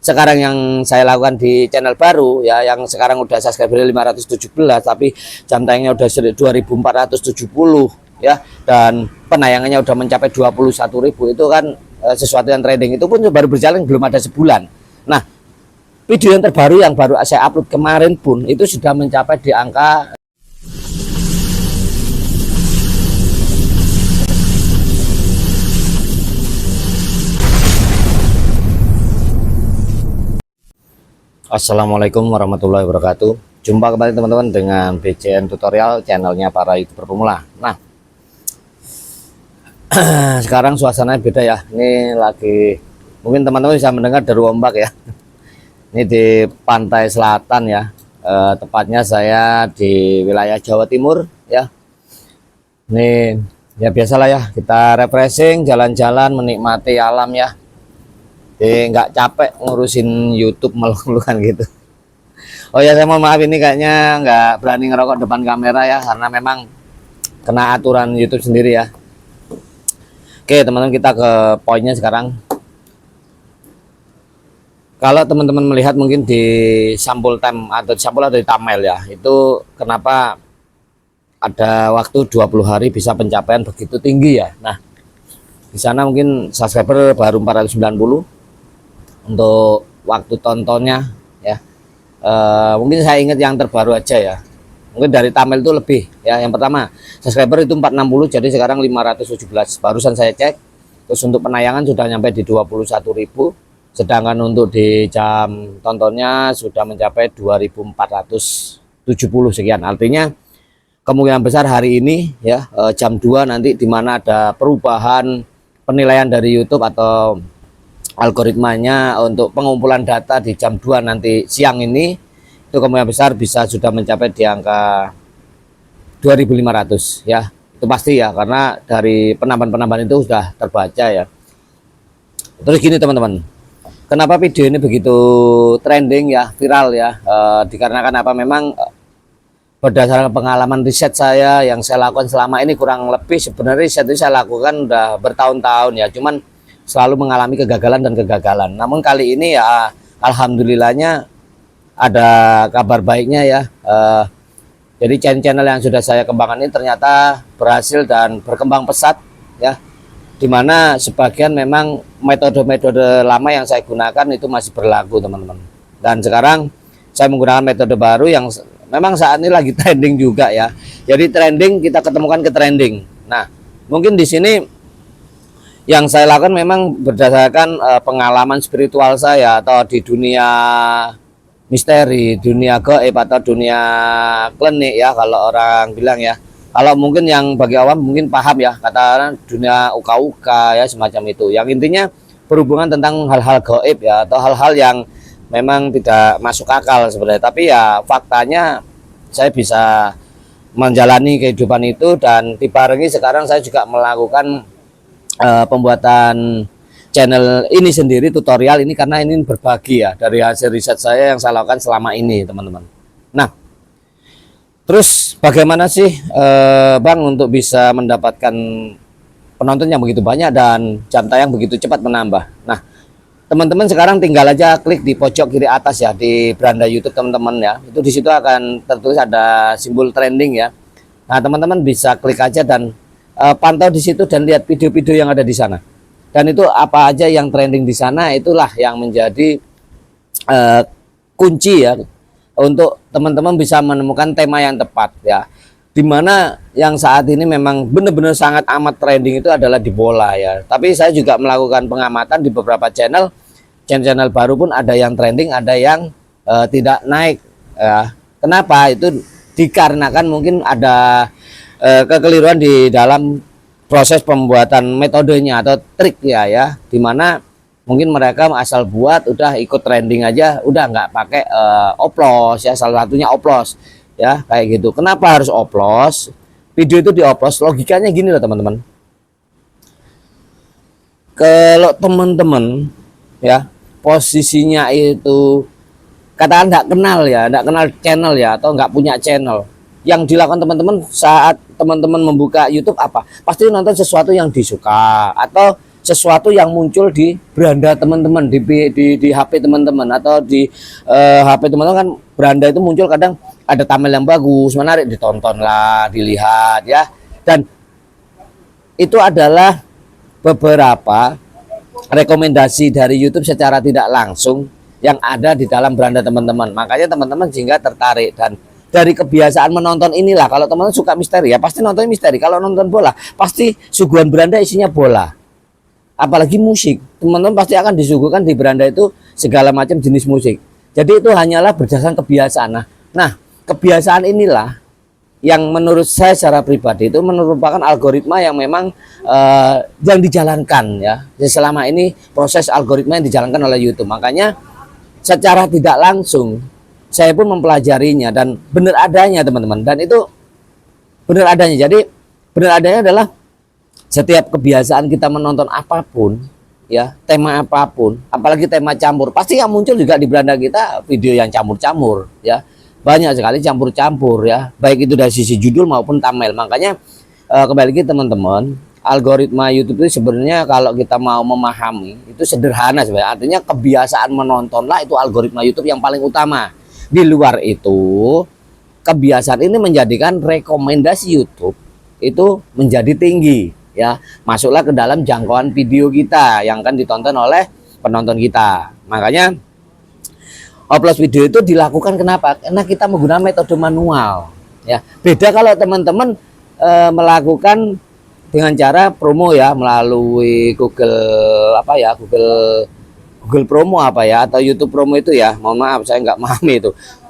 sekarang yang saya lakukan di channel baru ya, yang sekarang udah subscriber 517 tapi jam tayangnya udah 2470 ya, dan penayangannya udah mencapai 21.000, itu kan sesuatu yang trending. Itu pun baru berjalan belum ada sebulan. Nah, video yang terbaru yang baru saya upload kemarin pun itu sudah mencapai di angka Assalamualaikum warahmatullahi wabarakatuh. Jumpa kembali teman-teman dengan BCN Tutorial, channelnya para YouTuber pemula. Nah, sekarang suasananya beda ya. Ini lagi, mungkin teman-teman bisa mendengar deru ombak ya. Ini di pantai selatan ya. Tepatnya saya di wilayah Jawa Timur ya. Ini ya biasalah ya, kita refreshing, jalan-jalan, menikmati alam ya. Jadi nggak capek ngurusin YouTube melulu-kan gitu. Oh ya, saya mohon maaf, ini kayaknya nggak berani ngerokok depan kamera ya, karena memang kena aturan YouTube sendiri ya. Oke teman-teman, kita ke poinnya sekarang. Kalau teman-teman melihat mungkin di sampul time atau di thumbnail ya, itu kenapa ada waktu 20 hari bisa pencapaian begitu tinggi ya. Nah, di sana mungkin subscriber baru 490 untuk waktu tontonnya ya. Mungkin saya ingat yang terbaru aja ya, mungkin dari thumbnail itu lebih ya. Yang pertama, subscriber itu 460, jadi sekarang 517 barusan saya cek. Terus untuk penayangan sudah nyampe di 21.000, sedangkan untuk di jam tontonnya sudah mencapai 2470 sekian. Artinya kemungkinan besar hari ini ya, jam 2 nanti, dimana ada perubahan penilaian dari YouTube atau algoritmanya untuk pengumpulan data di jam 2 nanti siang ini, itu kemungkinan besar bisa sudah mencapai di angka 2.500 ya. Itu pasti ya, karena dari penambahan-penambahan itu sudah terbaca ya. Terus gini teman-teman, kenapa video ini begitu trending ya, viral ya, dikarenakan apa, memang berdasarkan pengalaman riset saya yang saya lakukan selama ini, kurang lebih sebenarnya riset itu saya lakukan udah bertahun-tahun ya, cuman selalu mengalami kegagalan dan kegagalan. Namun kali ini ya alhamdulillahnya ada kabar baiknya ya. Jadi channel-channel yang sudah saya kembangkan ini ternyata berhasil dan berkembang pesat ya, dimana sebagian memang metode-metode lama yang saya gunakan itu masih berlaku teman-teman. Dan sekarang saya menggunakan metode baru yang memang saat ini lagi trending juga ya. Jadi trending kita ketemukan ke trending. Nah, mungkin di sini yang saya lakukan memang berdasarkan pengalaman spiritual saya, atau di dunia misteri, dunia gaib, atau dunia klinik ya kalau orang bilang ya. Kalau mungkin yang bagi awam mungkin paham ya, kata dunia uka-uka ya, semacam itu. Yang intinya berhubungan tentang hal-hal gaib ya, atau hal-hal yang memang tidak masuk akal sebenarnya. Tapi ya faktanya saya bisa menjalani kehidupan itu, dan dibarengi sekarang saya juga melakukan pembuatan channel ini sendiri, tutorial ini, karena ini berbagi ya dari hasil riset saya yang saya lakukan selama ini teman-teman. Nah, terus bagaimana sih Bang untuk bisa mendapatkan penonton yang begitu banyak dan jam tayang begitu cepat menambah? Nah, teman-teman sekarang tinggal aja klik di pojok kiri atas ya, di beranda YouTube teman-teman ya, itu di situ akan tertulis ada simbol trending ya. Nah, teman-teman bisa klik aja dan pantau di situ dan lihat video-video yang ada di sana. Dan itu apa aja yang trending di sana, itulah yang menjadi kunci ya untuk teman-teman bisa menemukan tema yang tepat ya. Dimana yang saat ini memang benar-benar sangat amat trending itu adalah di bola ya. Tapi saya juga melakukan pengamatan di beberapa channel baru pun ada yang trending, ada yang tidak naik ya. Kenapa? Itu dikarenakan mungkin ada kekeliruan di dalam proses pembuatan metodenya atau trik ya, dimana mungkin mereka asal buat udah ikut trending aja, udah nggak pakai oplos ya, salah satunya oplos ya, kayak gitu. Kenapa harus oplos? Video itu dioplos, logikanya gini loh teman-teman. Kalau teman-teman ya posisinya itu katakan nggak kenal ya, nggak kenal channel ya, atau nggak punya channel, yang dilakukan teman-teman saat teman-teman membuka YouTube apa? Pasti nonton sesuatu yang disuka, atau sesuatu yang muncul di beranda teman-teman, di HP teman-teman, atau di HP teman-teman kan beranda itu muncul kadang ada thumbnail yang bagus, menarik, ditonton lah, dilihat ya. Dan itu adalah beberapa rekomendasi dari YouTube secara tidak langsung yang ada di dalam beranda teman-teman. Makanya teman-teman sehingga tertarik, dan dari kebiasaan menonton inilah, kalau teman-teman suka misteri ya pasti nonton misteri. Kalau nonton bola pasti suguhan beranda isinya bola. Apalagi musik, teman-teman pasti akan disuguhkan di beranda itu segala macam jenis musik. Jadi itu hanyalah berdasarkan kebiasaan. Nah, kebiasaan inilah yang menurut saya secara pribadi itu merupakan algoritma yang memang yang dijalankan ya. Selama ini proses algoritma yang dijalankan oleh YouTube. Makanya secara tidak langsung saya pun mempelajarinya dan benar adanya teman-teman. Dan itu benar adanya. Jadi benar adanya adalah setiap kebiasaan kita menonton apapun ya, tema apapun, apalagi tema campur, pasti yang muncul juga di beranda kita video yang campur-campur ya. Banyak sekali campur-campur ya, baik itu dari sisi judul maupun thumbnail. Makanya kembali lagi teman-teman, algoritma YouTube itu sebenarnya kalau kita mau memahami itu sederhana sebenarnya. Artinya kebiasaan menontonlah itu algoritma YouTube yang paling utama. Di luar itu, kebiasaan ini menjadikan rekomendasi YouTube itu menjadi tinggi ya, masuklah ke dalam jangkauan video kita yang akan ditonton oleh penonton kita. Makanya upload video itu dilakukan kenapa? Karena kita menggunakan metode manual ya. Beda kalau teman-teman melakukan dengan cara promo ya, melalui Google apa ya, Google promo apa ya, atau YouTube promo itu ya. Mohon maaf saya nggak memahami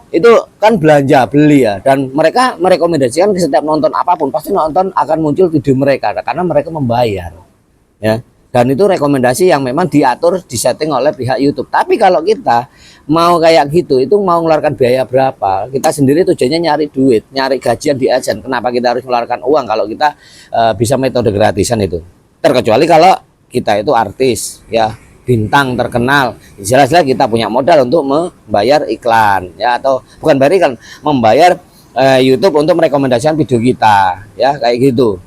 itu kan belanja beli ya, dan mereka merekomendasikan setiap nonton apapun pasti nonton akan muncul video mereka karena mereka membayar ya. Dan itu rekomendasi yang memang diatur, disetting oleh pihak YouTube. Tapi kalau kita mau kayak gitu, itu mau mengeluarkan biaya berapa? Kita sendiri tujuannya nyari duit, nyari gajian di AdSense. Kenapa kita harus mengeluarkan uang kalau kita bisa metode gratisan itu? Terkecuali kalau kita itu artis ya, bintang terkenal, jelas-jelas kita punya modal untuk membayar iklan ya, atau bukan bayar iklan, membayar YouTube untuk merekomendasikan video kita ya, kayak gitu.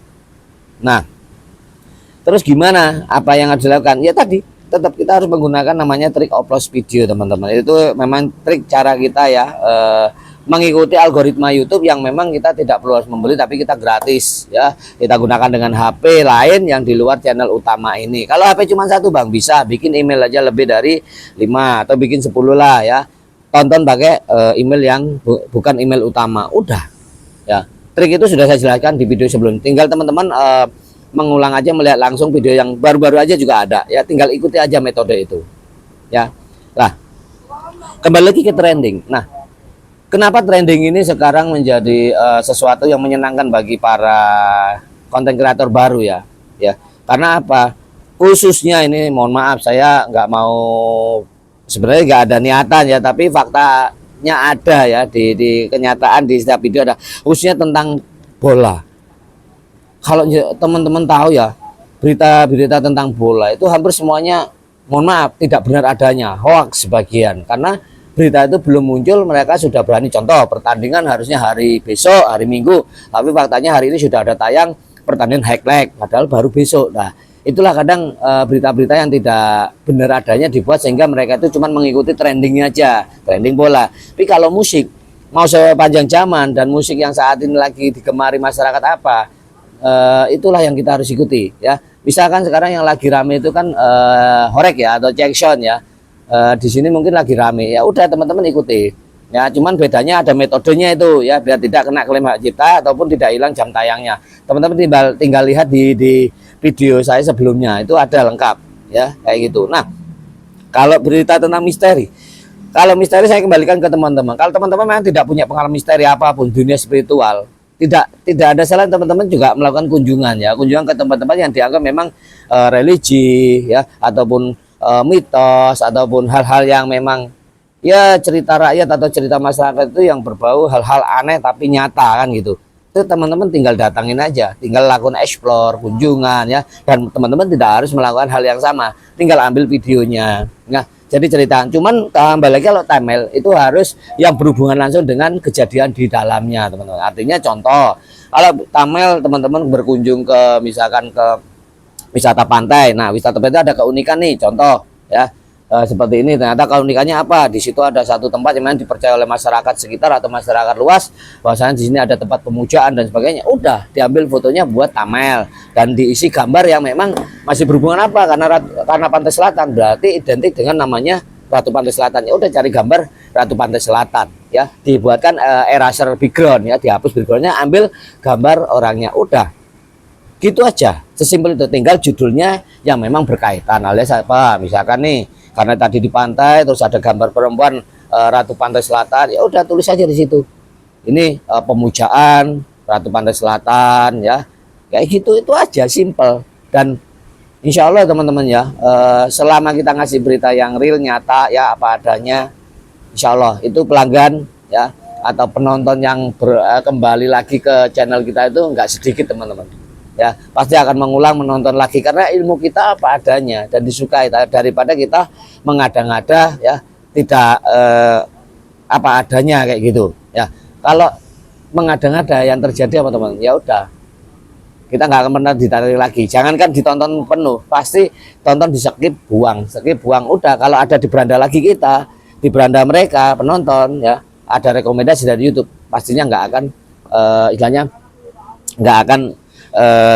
Nah, terus gimana? Apa yang harus dilakukan? Ya tadi, tetap kita harus menggunakan namanya trik upload video teman-teman. Itu memang trik cara kita ya mengikuti algoritma YouTube yang memang kita tidak perlu harus membeli, tapi kita gratis ya. Kita gunakan dengan HP lain yang di luar channel utama ini. Kalau HP cuma satu bang, bisa bikin email aja lebih dari 5 atau bikin 10 lah ya. Tonton pakai email yang bukan email utama. Udah ya. Trik itu sudah saya jelaskan di video sebelum. Tinggal teman-teman mengulang aja, melihat langsung video yang baru-baru aja juga ada ya. Tinggal ikuti aja metode itu ya. Lah, kembali lagi ke trending. Nah, kenapa trending ini sekarang menjadi sesuatu yang menyenangkan bagi para konten kreator baru ya? Ya, karena apa? Khususnya ini, mohon maaf saya nggak mau, sebenarnya nggak ada niatan ya, tapi faktanya ada ya, di kenyataan di setiap video ada, khususnya tentang bola. Kalau teman-teman tahu ya, berita-berita tentang bola itu hampir semuanya, mohon maaf, tidak benar adanya, hoax sebagian, karena berita itu belum muncul mereka sudah berani. Contoh, pertandingan harusnya hari besok, hari Minggu, tapi faktanya hari ini sudah ada tayang pertandingan highlight padahal baru besok. Nah, itulah kadang berita-berita yang tidak benar adanya dibuat sehingga mereka itu cuma mengikuti trendingnya aja, trending bola. Tapi kalau musik, mau sepanjang zaman dan musik yang saat ini lagi digemari masyarakat apa, itulah yang kita harus ikuti ya. Misalkan sekarang yang lagi rame itu kan horek ya, atau Jackson ya. Di sini mungkin lagi rame, ya udah teman-teman ikuti ya. Cuman bedanya ada metodenya itu ya, biar tidak kena klaim hak cipta ataupun tidak hilang jam tayangnya. Teman-teman tinggal lihat di video saya sebelumnya, itu ada lengkap ya, kayak gitu. Nah, kalau berita tentang misteri, kalau misteri saya kembalikan ke teman-teman. Kalau teman-teman memang tidak punya pengalaman misteri apapun dunia spiritual, tidak ada salah teman-teman juga melakukan kunjungan ya, kunjungan ke tempat-tempat yang dianggap memang religi ya, ataupun mitos, ataupun hal-hal yang memang ya cerita rakyat atau cerita masyarakat itu yang berbau hal-hal aneh tapi nyata kan gitu. Itu teman-teman tinggal datangin aja, tinggal lakukan explore, kunjungan ya, dan teman-teman tidak harus melakukan hal yang sama, tinggal ambil videonya. Nah, jadi cerita. Cuman kembali lagi, kalau thumbnail itu harus yang berhubungan langsung dengan kejadian di dalamnya teman-teman. Artinya contoh, kalau thumbnail teman-teman berkunjung ke misalkan ke wisata pantai. Nah, wisata pantai ada keunikan nih, contoh ya. Seperti ini, ternyata keunikannya apa? Di situ ada satu tempat yang dipercaya oleh masyarakat sekitar atau masyarakat luas bahwasanya di sini ada tempat pemujaan dan sebagainya. Udah diambil fotonya buat tamel dan diisi gambar yang memang masih berhubungan apa? Karena Pantai Selatan berarti identik dengan namanya Ratu Pantai Selatan. Ya udah cari gambar Ratu Pantai Selatan ya, dibuatkan eraser background ya, dihapus backgroundnya, ambil gambar orangnya, udah gitu aja, sesimpel itu. Tinggal judulnya yang memang berkaitan, alias apa, misalkan nih karena tadi di pantai terus ada gambar perempuan Ratu Pantai Selatan, ya udah tulis aja di situ ini pemujaan Ratu Pantai Selatan ya, kayak gitu. Itu aja, simple. Dan insya Allah teman-teman ya, selama kita ngasih berita yang real, nyata ya, apa adanya, insya Allah itu pelanggan ya atau penonton yang kembali lagi ke channel kita itu nggak sedikit teman-teman ya, pasti akan mengulang menonton lagi karena ilmu kita apa adanya dan disukai, daripada kita mengada-ngada ya, tidak apa adanya kayak gitu ya. Kalau mengada-ngada yang terjadi apa teman, ya udah kita nggak akan pernah ditarik lagi. Jangankan ditonton penuh, pasti tonton di skip buang, udah. Kalau ada di beranda lagi, kita di beranda mereka penonton ya, ada rekomendasi dari YouTube, pastinya nggak akan istilahnya nggak akan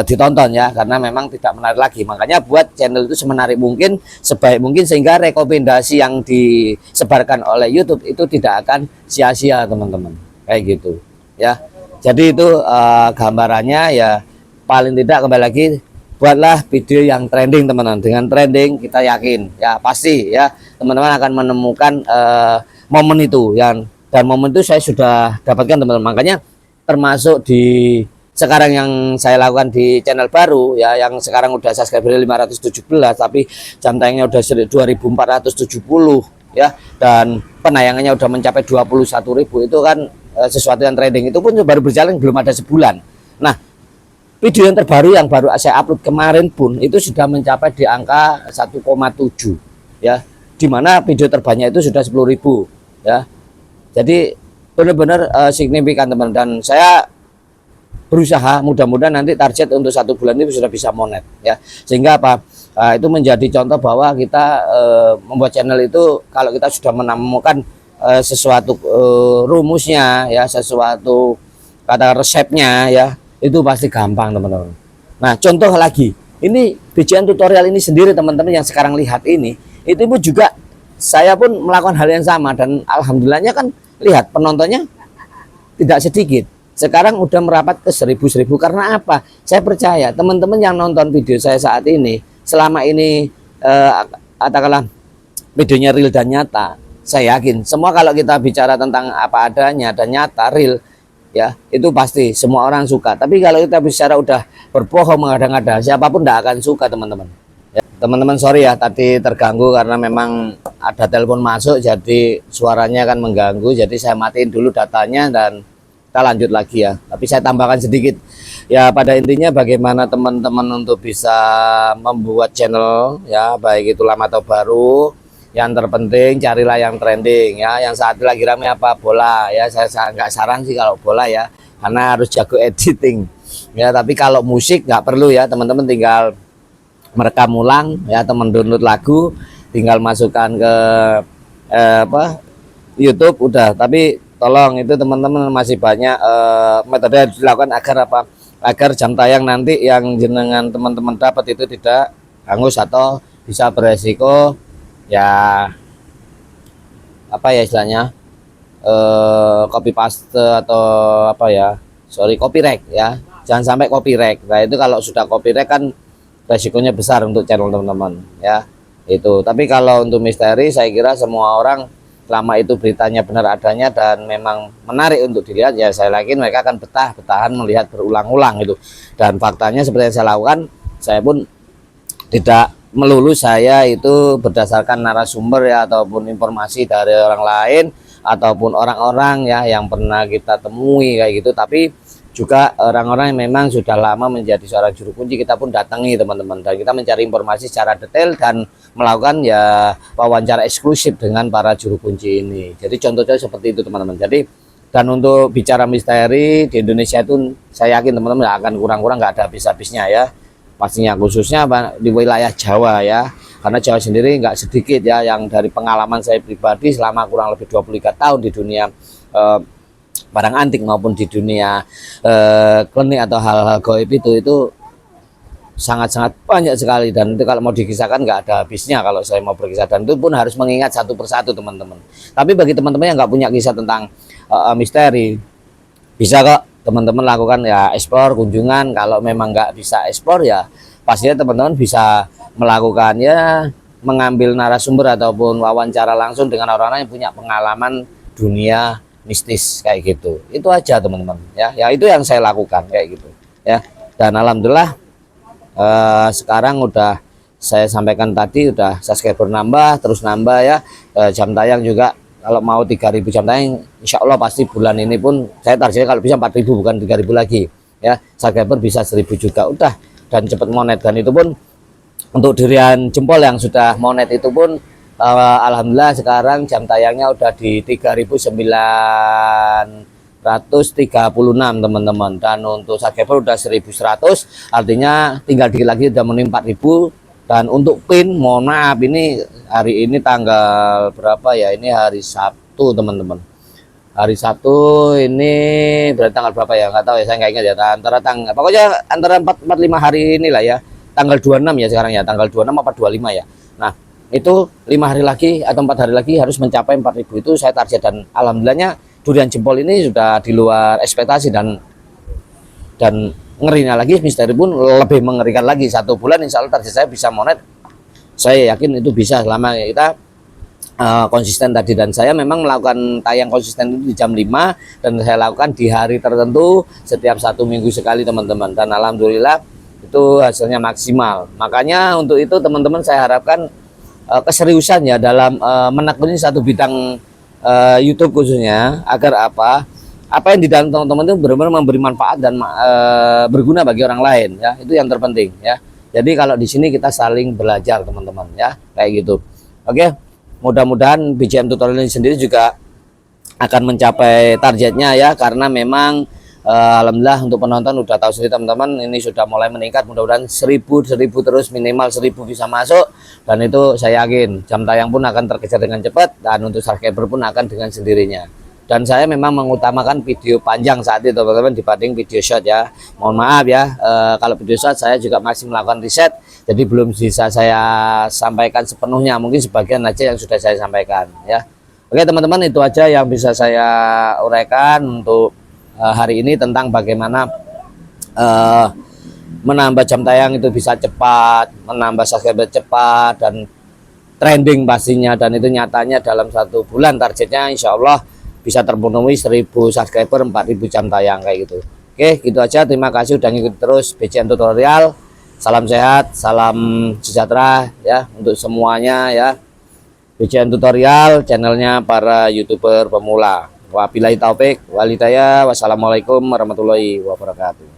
ditonton ya, karena memang tidak menarik lagi. Makanya buat channel itu semenarik mungkin, sebaik mungkin, sehingga rekomendasi yang disebarkan oleh YouTube itu tidak akan sia-sia teman-teman, kayak gitu ya. Jadi itu gambarannya ya. Paling tidak kembali lagi, buatlah video yang trending teman-teman. Dengan trending kita yakin ya pasti ya teman-teman akan menemukan momen itu, dan momen itu saya sudah dapatkan teman-teman. Makanya termasuk di sekarang yang saya lakukan di channel baru ya, yang sekarang udah subscriber 517 tapi jam tayangnya udah 2470 ya, dan penayangannya udah mencapai 21.000. Itu kan sesuatu yang trending, itu pun baru berjalan belum ada sebulan. Nah, video yang terbaru yang baru saya upload kemarin pun itu sudah mencapai di angka 1,7 ya, dimana video terbanyak itu sudah 10.000 ya. Jadi benar-benar signifikan teman, dan saya berusaha mudah-mudahan nanti target untuk 1 bulan itu sudah bisa monet ya, sehingga apa, itu menjadi contoh bahwa kita membuat channel itu kalau kita sudah menemukan sesuatu rumusnya ya, sesuatu kata resepnya ya, itu pasti gampang teman-teman. Nah, contoh lagi, ini bijian tutorial ini sendiri teman-teman yang sekarang lihat ini, itu pun juga saya pun melakukan hal yang sama, dan alhamdulillahnya kan lihat penontonnya tidak sedikit. Sekarang udah merapat ke 1000. Karena apa? Saya percaya teman-teman yang nonton video saya saat ini, selama ini katakanlah videonya real dan nyata, saya yakin semua kalau kita bicara tentang apa adanya dan nyata real ya, itu pasti semua orang suka. Tapi kalau kita bicara udah berbohong, mengada-ngada, siapapun tidak akan suka teman-teman ya. Teman-teman sorry ya tadi terganggu karena memang ada telepon masuk, jadi suaranya kan mengganggu, jadi saya matiin dulu datanya dan kita lanjut lagi ya. Tapi saya tambahkan sedikit ya, pada intinya bagaimana teman-teman untuk bisa membuat channel ya, baik itu lama atau baru, yang terpenting carilah yang trending ya. Yang saat lagi rame apa? Bola ya. Saya nggak saran sih kalau bola ya, karena harus jago editing ya. Tapi kalau musik nggak perlu ya, teman-teman tinggal merekam ulang ya, teman download lagu tinggal masukkan ke YouTube udah. Tapi tolong itu teman-teman masih banyak metode yang dilakukan agar apa, agar jam tayang nanti yang jenengan teman-teman dapat itu tidak hangus atau bisa beresiko ya, apa ya istilahnya, copy paste atau apa ya, sorry, copyright ya, jangan sampai copyright. Nah itu kalau sudah copyright kan resikonya besar untuk channel teman-teman ya itu. Tapi kalau untuk misteri saya kira semua orang, selama itu beritanya benar adanya dan memang menarik untuk dilihat ya, saya yakin mereka akan bertahan melihat berulang-ulang itu. Dan faktanya seperti yang saya lakukan, saya pun tidak melulu saya itu berdasarkan narasumber ya, ataupun informasi dari orang lain ataupun orang-orang ya yang pernah kita temui kayak gitu, tapi juga orang-orang yang memang sudah lama menjadi seorang juru kunci kita pun datangi teman-teman, dan kita mencari informasi secara detail dan melakukan ya wawancara eksklusif dengan para juru kunci ini. Jadi contohnya seperti itu teman-teman. Jadi dan untuk bicara misteri di Indonesia itu saya yakin teman-teman nggak akan kurang-kurang, nggak ada habis-habisnya ya. pastinya khususnya di wilayah Jawa ya, karena Jawa sendiri nggak sedikit ya yang dari pengalaman saya pribadi selama kurang lebih 23 tahun di dunia barang antik maupun di dunia klinik atau hal-hal gaib itu sangat-sangat banyak sekali, dan itu kalau mau dikisahkan nggak ada habisnya kalau saya mau berkisah, dan itu pun harus mengingat satu persatu teman-teman. Tapi bagi teman-teman yang nggak punya kisah tentang misteri, bisa kok teman-teman lakukan ya eksplor kunjungan. Kalau memang nggak bisa eksplor ya pastinya teman-teman bisa melakukan ya mengambil narasumber ataupun wawancara langsung dengan orang-orang yang punya pengalaman dunia mistis kayak gitu. Itu aja teman-teman ya, ya itu yang saya lakukan kayak gitu ya. Dan alhamdulillah sekarang udah saya sampaikan tadi, udah subscriber nambah terus nambah ya. Jam tayang juga kalau mau 3.000 jam tayang insya Allah pasti bulan ini pun saya targetnya kalau bisa 4.000 bukan 3.000 lagi ya. Subscriber bisa 1.000 juga udah, dan cepat monet. Dan itu pun untuk dirian jempol yang sudah monet itu pun alhamdulillah sekarang jam tayangnya udah di 3.936 teman-teman, dan untuk subscriber udah 1.100, artinya tinggal dikit lagi udah menemui 4.000. Dan untuk pin, mohon maaf ini hari ini tanggal berapa ya, ini hari Sabtu teman-teman, hari Sabtu ini berarti tanggal berapa ya, nggak tahu ya, saya nggak ingat ya, pokoknya antara 4-5 hari inilah ya, tanggal 26 ya sekarang ya, tanggal 26 apa 25 ya. Nah itu 5 hari lagi atau 4 hari lagi harus mencapai 4.000, itu saya target. Dan alhamdulillahnya durian jempol ini sudah di luar ekspektasi, dan ngerinya lagi misteri pun lebih mengerikan lagi. 1 bulan insya Allah target saya bisa monet, saya yakin itu bisa selama kita konsisten tadi. Dan saya memang melakukan tayang konsisten itu di jam 5, dan saya lakukan di hari tertentu setiap 1 minggu sekali teman-teman, dan alhamdulillah itu hasilnya maksimal. Makanya untuk itu teman-teman saya harapkan keseriusan ya dalam menekuni satu bidang YouTube khususnya, agar apa yang di dalam teman-teman itu benar-benar memberi manfaat dan berguna bagi orang lain ya, itu yang terpenting ya. Jadi kalau di sini kita saling belajar teman-teman ya, kayak gitu. Oke, mudah-mudahan BJM tutorial ini sendiri juga akan mencapai targetnya ya, karena memang alhamdulillah untuk penonton udah tahu sendiri teman-teman, ini sudah mulai meningkat. Mudah-mudahan 1.000 terus, minimal 1.000 bisa masuk, dan itu saya yakin jam tayang pun akan terkejar dengan cepat, dan untuk subscriber pun akan dengan sendirinya. Dan saya memang mengutamakan video panjang saat itu teman-teman dibanding video short ya. Mohon maaf ya, kalau video short saya juga masih melakukan riset, jadi belum bisa saya sampaikan sepenuhnya, mungkin sebagian aja yang sudah saya sampaikan ya. Oke teman-teman, itu aja yang bisa saya uraikan untuk hari ini tentang bagaimana menambah jam tayang itu bisa cepat, menambah subscriber cepat dan trending pastinya. Dan itu nyatanya dalam 1 bulan targetnya insya Allah bisa terpenuhi 1.000 subscriber, 4.000 jam tayang kayak gitu. Oke, gitu aja. Terima kasih udah ngikutin terus BJM tutorial. Salam sehat, salam sejahtera ya untuk semuanya ya. BJM tutorial channelnya para YouTuber pemula. Wabillahi taufik walhidayah. Wassalamualaikum warahmatullahi wabarakatuh.